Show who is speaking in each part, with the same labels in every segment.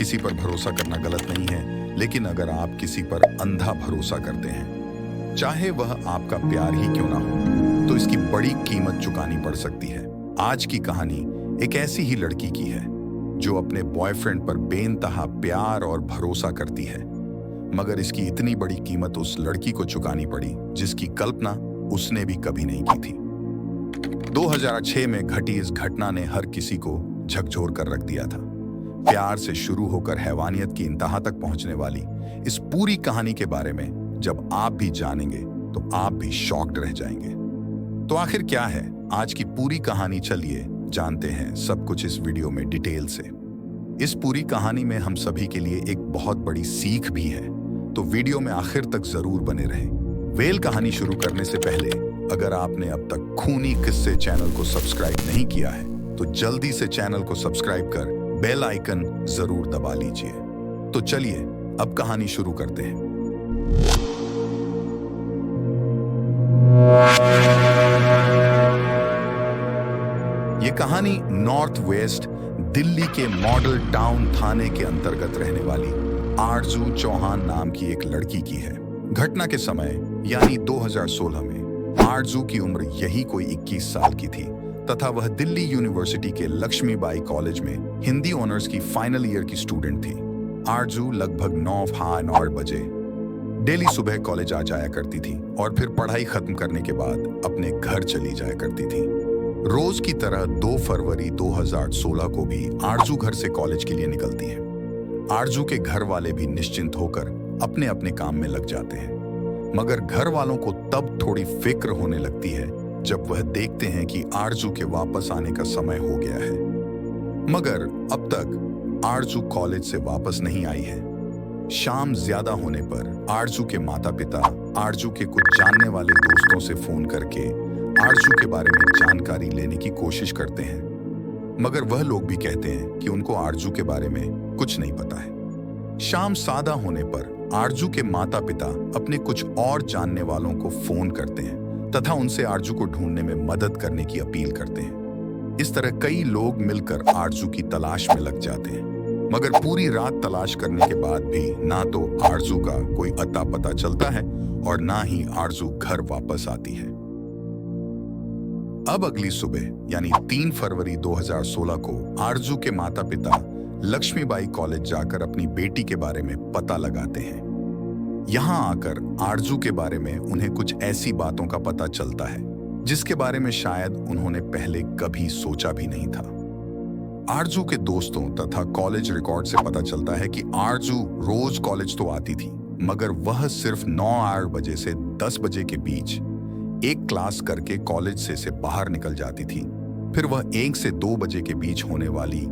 Speaker 1: किसी पर भरोसा करना गलत नहीं है, लेकिन अगर आप किसी पर अंधा भरोसा करते हैं, चाहे वह आपका प्यार ही क्यों ना हो, तो इसकी बड़ी कीमत चुकानी पड़ सकती है। आज की कहानी एक ऐसी ही लड़की की है जो अपने बॉयफ्रेंड पर बेइंतहा प्यार और भरोसा करती है, मगर इसकी इतनी बड़ी कीमत उस लड़की को चुकानी पड़ी जिसकी कल्पना उसने भी कभी नहीं की थी। 2006 में घटी इस घटना ने हर किसी को झकझोर कर रख दिया था। प्यार से शुरू होकर हैवानियत की इंतहा तक पहुंचने वाली इस पूरी कहानी के बारे में जब आप भी जानेंगे तो आप भी शॉक्ड रह जाएंगे। तो आखिर क्या है आज की पूरी कहानी, चलिए जानते हैं सब कुछ इस वीडियो में डिटेल से। इस पूरी कहानी में हम सभी के लिए एक बहुत बड़ी सीख भी है, तो वीडियो में आखिर तक जरूर बने रहें। वेल कहानी शुरू करने से पहले अगर आपने अब तक खूनी किस्से चैनल को सब्सक्राइब नहीं किया है तो जल्दी से चैनल को सब्सक्राइब कर बेल आइकन जरूर दबा लीजिए। तो चलिए अब कहानी शुरू करते हैं। ये कहानी नॉर्थ वेस्ट दिल्ली के मॉडल टाउन थाने के अंतर्गत रहने वाली आरजू चौहान नाम की एक लड़की की है। घटना के समय यानी 2016 में आरजू की उम्र यही कोई 21 साल की थी तथा वह दिल्ली यूनिवर्सिटी के लक्ष्मीबाई कॉलेज में हिंदी ऑनर्स की फाइनल ईयर की स्टूडेंट थी। आरजू लगभग 9 बजे डेली सुबह कॉलेज आ जाया करती थी और फिर पढ़ाई खत्म करने के बाद अपने घर चली जाया करती थी। रोज की तरह 2 फरवरी 2016 को भी आरजू घर से कॉलेज के लिए निकलती है। आरजू के घर वाले भी निश्चिंत होकर अपने अपने काम में लग जाते हैं, मगर घर वालों को तब थोड़ी फिक्र होने लगती है जब वह देखते हैं कि आरजू के वापस आने का समय हो गया है। मगर अब तक आरजू कॉलेज से वापस नहीं आई है। शाम ज्यादा होने पर आरजू के माता पिता आरजू के कुछ जानने वाले दोस्तों से फोन करके आरजू के बारे में जानकारी लेने की कोशिश करते हैं, मगर वह लोग भी कहते हैं कि उनको आरजू के बारे में कुछ नहीं पता है। शाम सादा होने पर आरजू के माता पिता अपने कुछ और जानने वालों को फोन करते हैं तथा उनसे आरजू को ढूंढने में मदद करने की अपील करते हैं। इस तरह कई लोग मिलकर आरजू की तलाश में लग जाते हैं, मगर पूरी रात तलाश करने के बाद भी ना तो आरजू का कोई अता पता चलता है और ना ही आरजू घर वापस आती है। अब अगली सुबह यानी 3 फरवरी 2016 को आरजू के माता पिता लक्ष्मीबाई कॉलेज जाकर अपनी बेटी के बारे में पता लगाते हैं। यहां आकर आरजू के बारे में उन्हें कुछ ऐसी बातों का पता चलता है जिसके बारे में शायद उन्होंने पहले कभी सोचा भी नहीं था। आरजू के दोस्तों तथा कॉलेज रिकॉर्ड से पता चलता है कि आरजू रोज कॉलेज तो आती थी, मगर वह सिर्फ 9 बजे से 10 बजे के बीच एक क्लास करके कॉलेज से बाहर निकल जाती थी। फिर वह 1 से 2 बजे के बीच होने वाली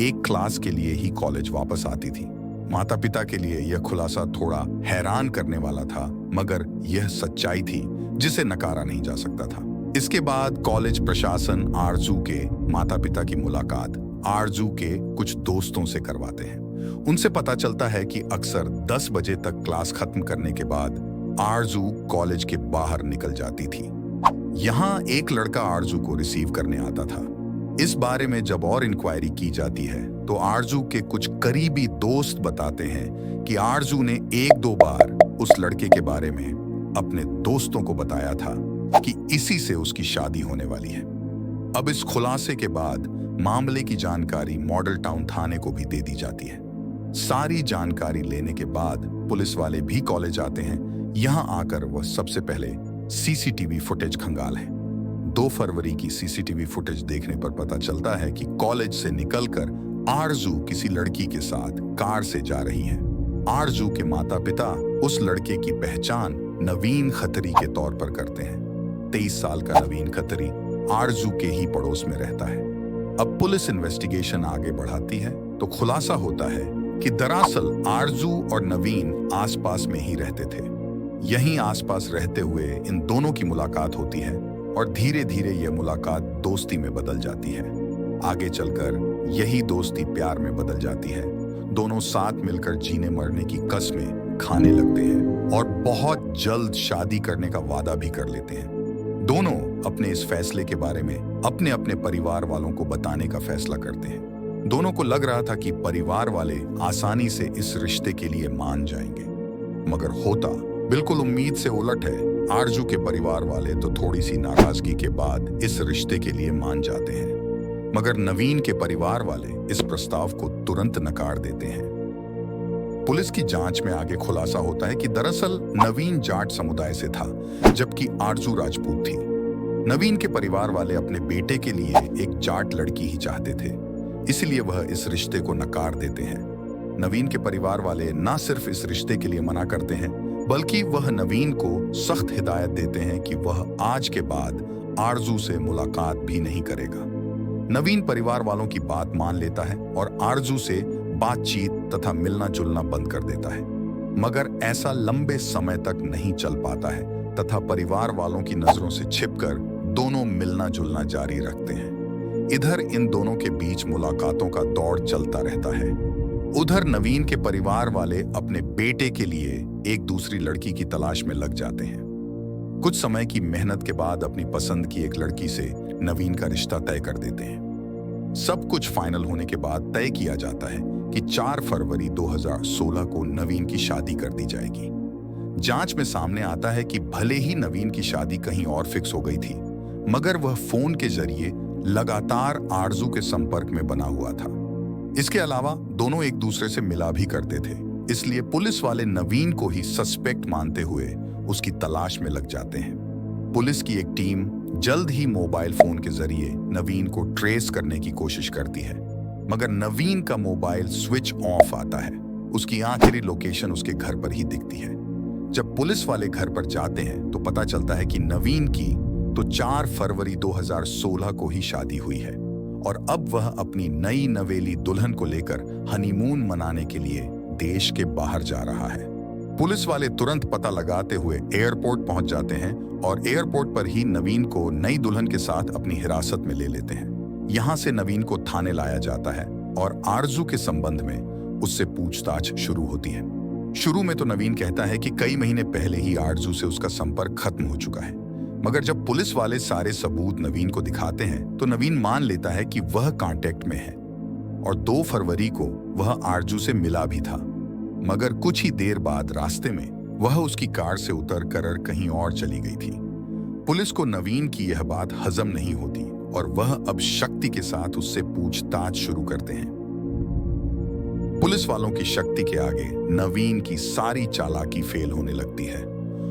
Speaker 1: एक क्लास के लिए ही कॉलेज वापस आती थी। माता पिता के लिए यह खुलासा थोड़ा हैरान करने वाला था, मगर यह सच्चाई थी जिसे नकारा नहीं जा सकता था। इसके बाद कॉलेज प्रशासन आरजू के माता पिता की मुलाकात आरजू के कुछ दोस्तों से करवाते हैं। उनसे पता चलता है कि अक्सर 10 बजे तक क्लास खत्म करने के बाद आरजू कॉलेज के बाहर निकल जाती थी। यहाँ एक लड़का आरजू को रिसीव करने आता था। इस बारे में जब और इंक्वायरी की जाती है तो आरजू के कुछ करीबी दोस्त बताते हैं कि आरजू ने 1-2 बार उस लड़के के बारे में अपने दोस्तों को बताया था कि इसी से उसकी शादी होने वाली है। अब इस खुलासे के बाद मामले की जानकारी मॉडल टाउन थाने को भी दे दी जाती है। सारी जानकारी लेने के बाद पुलिस वाले भी कॉलेज आते हैं। यहां आकर वह सबसे पहले सीसीटीवी फुटेज खंगाल है। 2 फरवरी की सीसीटीवी फुटेज देखने पर पता चलता है कि कॉलेज से निकलकर आरजू किसी लड़की के साथ कार से जा रही है। आरजू के माता पिता उस लड़के की पहचान नवीन खत्री के तौर पर करते हैं। 23 साल का नवीन खत्री आरजू के ही पड़ोस में रहता है। अब पुलिस इन्वेस्टिगेशन आगे बढ़ाती है तो खुलासा होता है कि दरअसल आरजू और नवीन आसपास में ही रहते थे। यहीं आसपास रहते हुए इन दोनों की मुलाकात होती है और धीरे धीरे यह मुलाकात दोस्ती में बदल जाती है। आगे चलकर यही दोस्ती प्यार में बदल जाती है। दोनों साथ मिलकर जीने मरने की कस्में खाने लगते हैं और बहुत जल्द शादी करने का वादा भी कर लेते हैं। दोनों अपने इस फैसले के बारे में अपने अपने परिवार वालों को बताने का फैसला करते हैं, दोनों को लग रहा था कि परिवार वाले आसानी से इस रिश्ते के लिए मान जाएंगे, मगर होता बिल्कुल उम्मीद से उलट है। आरजू के परिवार वाले तो थोड़ी सी नाराजगी के बाद इस रिश्ते के लिए मान जाते हैं, मगर नवीन के परिवार वाले इस प्रस्ताव को तुरंत नकार देते हैं। पुलिस की जांच में आगे खुलासा होता है कि दरअसल नवीन जाट समुदाय से था, जबकि आरजू राजपूत थी। नवीन के परिवार वाले अपने बेटे के लिए एक जाट लड़की ही चाहते थे, इसलिए वह इस रिश्ते को नकार देते हैं। नवीन के परिवार वाले न सिर्फ इस रिश्ते के लिए मना करते हैं, बल्कि वह नवीन को सख्त हिदायत देते हैं कि वह आज के बाद आरजू से मुलाकात भी नहीं करेगा। नवीन परिवार वालों की बात मान लेता है और आरजू से बातचीत तथा मिलना जुलना बंद कर देता है, मगर ऐसा लंबे समय तक नहीं चल पाता है तथा परिवार वालों की नजरों से छिपकर दोनों मिलना जुलना जारी रखते हैं। इधर इन दोनों के बीच मुलाकातों का दौर चलता रहता है। उधर नवीन के परिवार वाले अपने बेटे के लिए एक दूसरी लड़की की तलाश में लग जाते हैं। कुछ समय की मेहनत के बाद अपनी पसंद की एक लड़की से नवीन का रिश्ता तय कर देते हैं। सब कुछ फाइनल होने के बाद तय किया जाता है कि 4 फरवरी 2016 को नवीन की शादी कर दी जाएगी। जांच में सामने आता है कि भले ही नवीन की शादी कहीं और फिक्स हो गई थी, मगर वह फोन के जरिए लगातार आरजू के संपर्क में बना हुआ था। इसके अलावा दोनों एक दूसरे से मिला भी करते थे, इसलिए पुलिस वाले नवीन को ही सस्पेक्ट मानते हुए उसकी तलाश में लग जाते हैं। पुलिस की एक टीम जल्द ही मोबाइल फोन के जरिए नवीन को ट्रेस करने की कोशिश करती है, मगर नवीन का मोबाइल स्विच ऑफ आता है। उसकी आखिरी लोकेशन उसके घर पर ही दिखती है। जब पुलिस वाले घर पर जाते हैं तो पता चलता है कि नवीन की तो 4 फरवरी 2016 को ही शादी हुई है और अब वह अपनी नई नवेली दुल्हन को लेकर हनीमून मनाने के लिए देश के बाहर जा रहा है। पुलिस वाले तुरंत पता लगाते हुए एयरपोर्ट पहुंच जाते हैं और एयरपोर्ट पर ही नवीन को नई दुल्हन के साथ अपनी हिरासत में ले लेते हैं। यहां से नवीन को थाने लाया जाता है और आरजू के संबंध में उससे पूछताछ शुरू होती है। शुरू में तो नवीन कहता है कि कई महीने पहले ही आरजू से उसका संपर्क खत्म हो चुका है, मगर जब पुलिस वाले सारे सबूत नवीन को दिखाते हैं तो नवीन मान लेता है कि वह कांटेक्ट में है और 2 फरवरी को वह आरजू से मिला भी था। मगर कुछ ही देर बाद रास्ते में वह उसकी कार से उतर कर कहीं और चली गई थी। पुलिस को नवीन की यह बात हजम नहीं होती और वह अब शक्ति के साथ उससे पूछताछ शुरू करते हैं। पुलिस वालों की शक्ति के आगे नवीन की सारी चालाकी फेल होने लगती है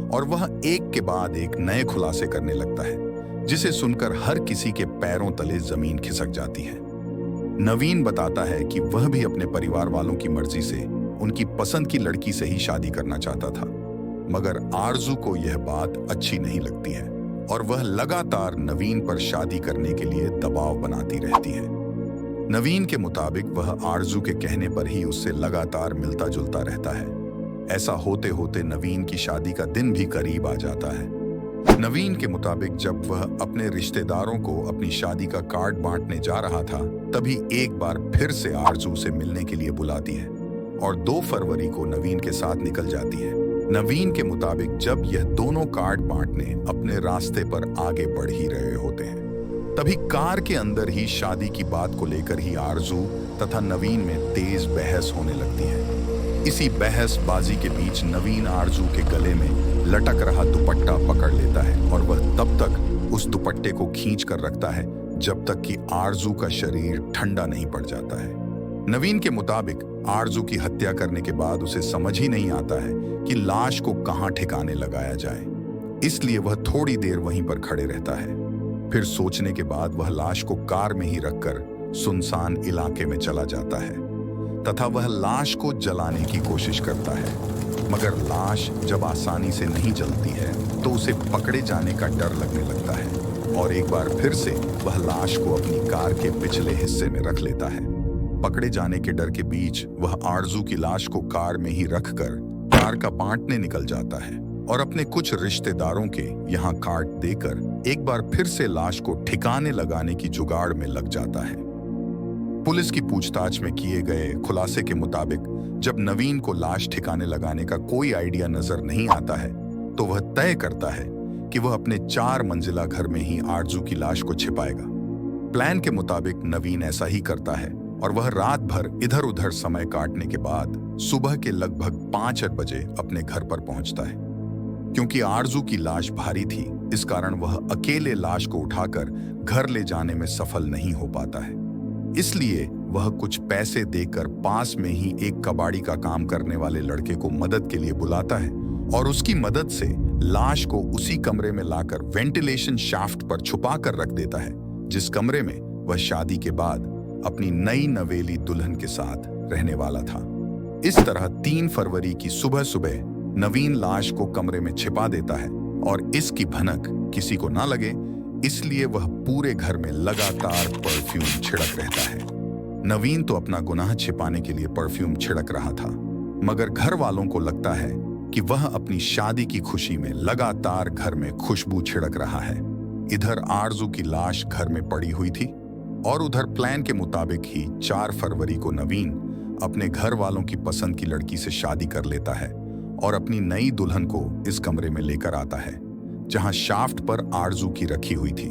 Speaker 1: और वह एक के बाद एक नए खुलासे करने लगता है, जिसे सुनकर हर किसी के पैरों तले जमीन खिसक जाती है। नवीन बताता है कि वह भी अपने परिवार वालों की मर्जी से उनकी पसंद की लड़की से ही शादी करना चाहता था, मगर आरजू को यह बात अच्छी नहीं लगती है और वह लगातार नवीन पर शादी करने के लिए दबाव बनाती रहती है। नवीन के मुताबिक वह आरजू के कहने पर ही उससे लगातार मिलता जुलता रहता है। ऐसा होते होते नवीन की शादी का दिन भी करीब आ जाता है। नवीन के मुताबिक जब वह अपने रिश्तेदारों को अपनी शादी का कार्ड बांटने जा रहा था, तभी एक बार फिर से आरजू से मिलने के लिए बुलाती है और 2 फरवरी को नवीन के साथ निकल जाती है। नवीन के मुताबिक जब यह दोनों कार्ड बांटने अपने रास्ते पर आगे बढ़ ही रहे होते हैं, तभी कार के अंदर ही शादी की बात को लेकर ही आरजू तथा नवीन में तेज बहस होने लगती है। इसी बहसबाजी के बीच नवीन आरजू के गले में लटक रहा दुपट्टा पकड़ लेता है और वह तब तक उस दुपट्टे को खींच कर रखता है जब तक कि आरजू का शरीर ठंडा नहीं पड़ जाता है। नवीन के मुताबिक आरजू की हत्या करने के बाद उसे समझ ही नहीं आता है कि लाश को कहां ठिकाने लगाया जाए, इसलिए वह थोड़ी देर वहीं पर खड़े रहता है। फिर सोचने के बाद वह लाश को कार में ही रखकर सुनसान इलाके में चला जाता है तथा वह लाश को जलाने की कोशिश करता है, मगर लाश जब आसानी से नहीं जलती है तो उसे पकड़े जाने का डर लगने लगता है और एक बार फिर से वह लाश को अपनी कार के पिछले हिस्से में रख लेता है। पकड़े जाने के डर के बीच वह आरजू की लाश को कार में ही रखकर कार का बांटने निकल जाता है और अपने कुछ रिश्तेदारों के यहाँ कार्ड देकर एक बार फिर से लाश को ठिकाने लगाने की जुगाड़ में लग जाता है। पुलिस की पूछताछ में किए गए खुलासे के मुताबिक जब नवीन को लाश ठिकाने लगाने का कोई आइडिया नजर नहीं आता है तो वह तय करता है कि वह अपने 4 मंजिला घर में ही आरजू की लाश को छिपाएगा। प्लान के मुताबिक नवीन ऐसा ही करता है और वह रात भर इधर उधर समय काटने के बाद सुबह के लगभग 5 बजे अपने घर पर पहुंचता है। क्योंकि आरजू की लाश भारी थी, इस कारण वह अकेले लाश को उठाकर घर ले जाने में सफल नहीं हो पाता है। इसलिए वह कुछ पैसे देकर पास में ही एक कबाड़ी का काम करने वाले लड़के को मदद के लिए बुलाता है और उसकी मदद से लाश को उसी कमरे में लाकर वेंटिलेशन शाफ्ट पर छुपा कर रख देता है, जिस कमरे में वह शादी के बाद अपनी नई नवेली दुल्हन के साथ रहने वाला था। इस तरह 3 फरवरी की सुबह सुबह नवीन लाश को कमरे में छिपा देता है और इसकी भनक किसी को ना लगे, इसलिए वह पूरे घर में लगातार परफ्यूम छिड़क रहता है। नवीन तो अपना गुनाह छिपाने के लिए परफ्यूम छिड़क रहा था, मगर घर वालों को लगता है कि वह अपनी शादी की खुशी में लगातार घर में खुशबू छिड़क रहा है। इधर आरजू की लाश घर में पड़ी हुई थी और उधर प्लान के मुताबिक ही 4 फरवरी को नवीन अपने घर वालों की पसंद की लड़की से शादी कर लेता है और अपनी नई दुल्हन को इस कमरे में लेकर आता है जहां शाफ्ट पर आरजू की रखी हुई थी।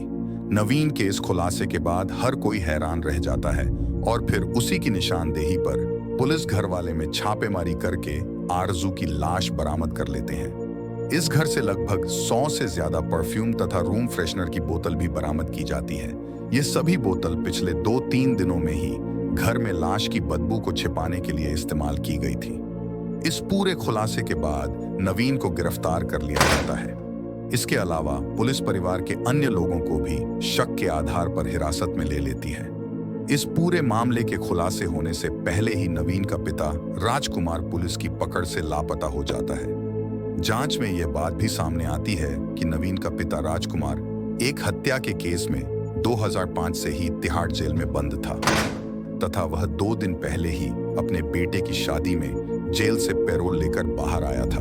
Speaker 1: नवीन के इस खुलासे के बाद हर कोई हैरान रह जाता है और फिर उसी की निशानदेही पर पुलिस घर वाले में छापेमारी करके आरजू की लाश बरामद कर लेते हैं। इस घर से लगभग 100 से ज्यादा परफ्यूम तथा रूम फ्रेशनर की बोतल भी बरामद की जाती है। ये सभी बोतल पिछले 2-3 दिनों में ही घर में लाश की बदबू को छिपाने के लिए इस्तेमाल की गई थी। इस पूरे खुलासे के बाद नवीन को गिरफ्तार कर लिया जाता है। इसके अलावा पुलिस परिवार के अन्य लोगों को भी शक के आधार पर हिरासत में ले लेती है। इस पूरे मामले के खुलासे होने से पहले ही नवीन का पिता राजकुमार पुलिस की पकड़ से लापता हो जाता है। जांच में यह बात भी सामने आती है कि नवीन का पिता राजकुमार एक हत्या के केस में 2005 से ही तिहाड़ जेल में बंद था तथा वह 2 दिन पहले ही अपने बेटे की शादी में जेल से पैरोल लेकर बाहर आया था।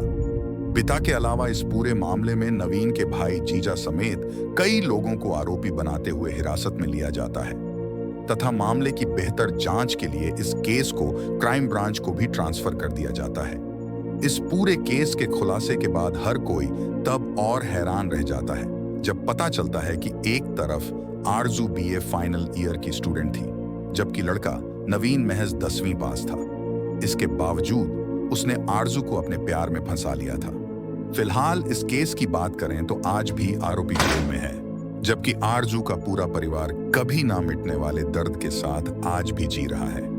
Speaker 1: पिता के अलावा इस पूरे मामले में नवीन के भाई जीजा समेत कई लोगों को आरोपी बनाते हुए हिरासत में लिया जाता है तथा मामले की बेहतर जांच के लिए इस केस को क्राइम ब्रांच को भी ट्रांसफर कर दिया जाता है। इस पूरे केस के खुलासे के बाद हर कोई तब और हैरान रह जाता है जब पता चलता है कि एक तरफ आरजू बीए फाइनल ईयर की स्टूडेंट थी, जबकि लड़का नवीन महज 10वीं पास था। इसके बावजूद उसने आरजू को अपने प्यार में फंसा लिया था। फिलहाल इस केस की बात करें तो आज भी आरोपी जेल में है, जबकि आरजू का पूरा परिवार कभी ना मिटने वाले दर्द के साथ आज भी जी रहा है।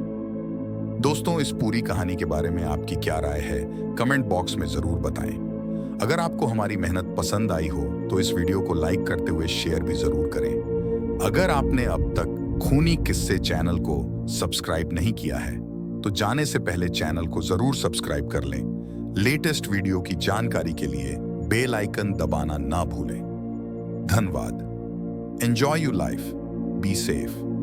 Speaker 1: दोस्तों, इस पूरी कहानी के बारे में आपकी क्या राय है, कमेंट बॉक्स में जरूर बताएं। अगर आपको हमारी मेहनत पसंद आई हो तो इस वीडियो को लाइक करते हुए शेयर भी जरूर करें। अगर आपने अब तक खूनी किस्से चैनल को सब्सक्राइब नहीं किया है तो जाने से पहले चैनल को जरूर सब्सक्राइब कर लें। लेटेस्ट वीडियो की जानकारी के लिए बेल आइकन दबाना ना भूलें। धन्यवाद। Enjoy your life. Be safe.